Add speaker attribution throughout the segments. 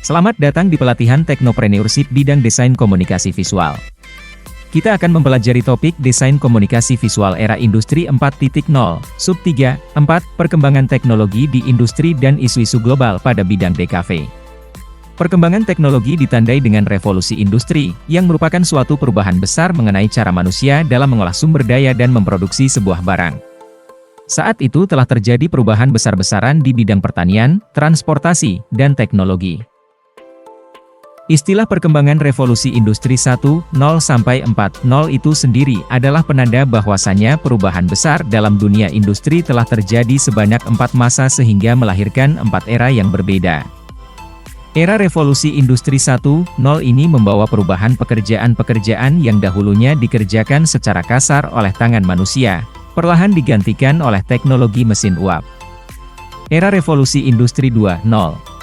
Speaker 1: Selamat datang di pelatihan Technopreneurship bidang desain komunikasi visual. Kita akan mempelajari topik desain komunikasi visual era industri 4.0, sub 3, 4, perkembangan teknologi di industri dan isu-isu global pada bidang DKV. Perkembangan teknologi ditandai dengan revolusi industri, yang merupakan suatu perubahan besar mengenai cara manusia dalam mengolah sumber daya dan memproduksi sebuah barang. Saat itu telah terjadi perubahan besar-besaran di bidang pertanian, transportasi, dan teknologi. Istilah perkembangan revolusi industri 1.0 sampai 4.0 itu sendiri adalah penanda bahwasannya perubahan besar dalam dunia industri telah terjadi sebanyak 4 masa sehingga melahirkan 4 era yang berbeda. Era revolusi industri 1.0 ini membawa perubahan pekerjaan-pekerjaan yang dahulunya dikerjakan secara kasar oleh tangan manusia, perlahan digantikan oleh teknologi mesin uap. Era revolusi industri 2.0.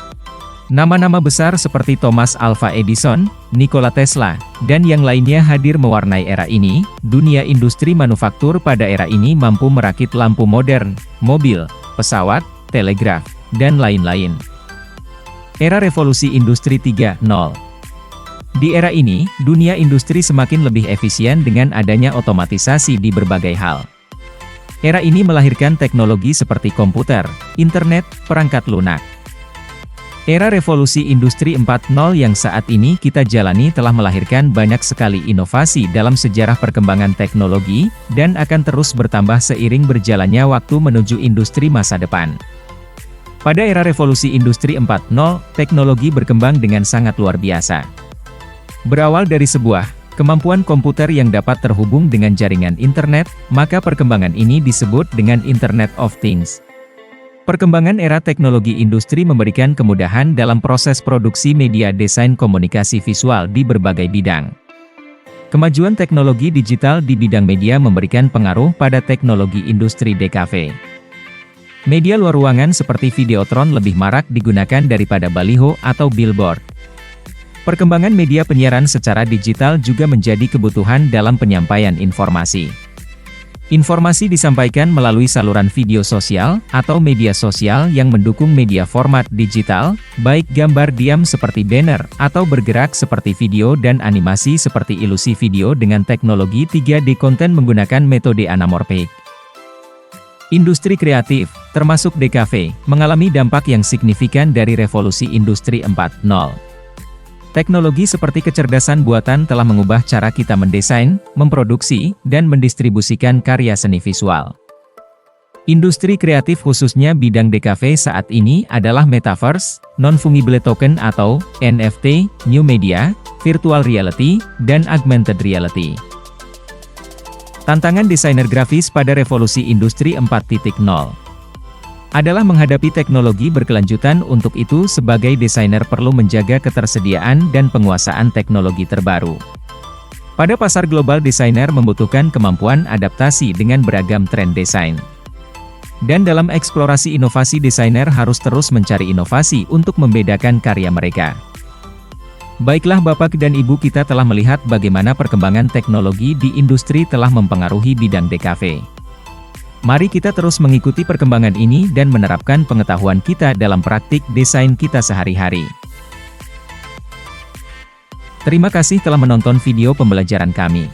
Speaker 1: Nama-nama besar seperti Thomas Alva Edison, Nikola Tesla, dan yang lainnya hadir mewarnai era ini. Dunia industri manufaktur pada era ini mampu merakit lampu modern, mobil, pesawat, telegraf, dan lain-lain. Era revolusi industri 3.0. Di era ini, dunia industri semakin lebih efisien dengan adanya otomatisasi di berbagai hal. Era ini melahirkan teknologi seperti komputer, internet, perangkat lunak. Era revolusi industri 4.0 yang saat ini kita jalani telah melahirkan banyak sekali inovasi dalam sejarah perkembangan teknologi, dan akan terus bertambah seiring berjalannya waktu menuju industri masa depan. Pada era revolusi industri 4.0, teknologi berkembang dengan sangat luar biasa. Berawal dari sebuah kemampuan komputer yang dapat terhubung dengan jaringan internet, maka perkembangan ini disebut dengan Internet of Things. Perkembangan era teknologi industri memberikan kemudahan dalam proses produksi media desain komunikasi visual di berbagai bidang. Kemajuan teknologi digital di bidang media memberikan pengaruh pada teknologi industri DKV. Media luar ruangan seperti videotron lebih marak digunakan daripada baliho atau billboard. Perkembangan media penyiaran secara digital juga menjadi kebutuhan dalam penyampaian informasi. Informasi disampaikan melalui saluran video sosial, atau media sosial yang mendukung media format digital, baik gambar diam seperti banner, atau bergerak seperti video dan animasi seperti ilusi video dengan teknologi 3D konten menggunakan metode anamorphic. Industri kreatif, termasuk DKV, mengalami dampak yang signifikan dari revolusi industri 4.0. Teknologi seperti kecerdasan buatan telah mengubah cara kita mendesain, memproduksi, dan mendistribusikan karya seni visual. Industri kreatif khususnya bidang DKV saat ini adalah Metaverse, Non-Fungible Token atau NFT, New Media, Virtual Reality, dan Augmented Reality. Tantangan desainer grafis pada revolusi industri 4.0 adalah menghadapi teknologi berkelanjutan. Untuk itu sebagai desainer perlu menjaga ketersediaan dan penguasaan teknologi terbaru. Pada pasar global desainer membutuhkan kemampuan adaptasi dengan beragam tren desain. Dan dalam eksplorasi inovasi desainer harus terus mencari inovasi untuk membedakan karya mereka. Baiklah Bapak dan Ibu, kita telah melihat bagaimana perkembangan teknologi di industri telah mempengaruhi bidang DKV. Mari kita terus mengikuti perkembangan ini dan menerapkan pengetahuan kita dalam praktik desain kita sehari-hari. Terima kasih telah menonton video pembelajaran kami.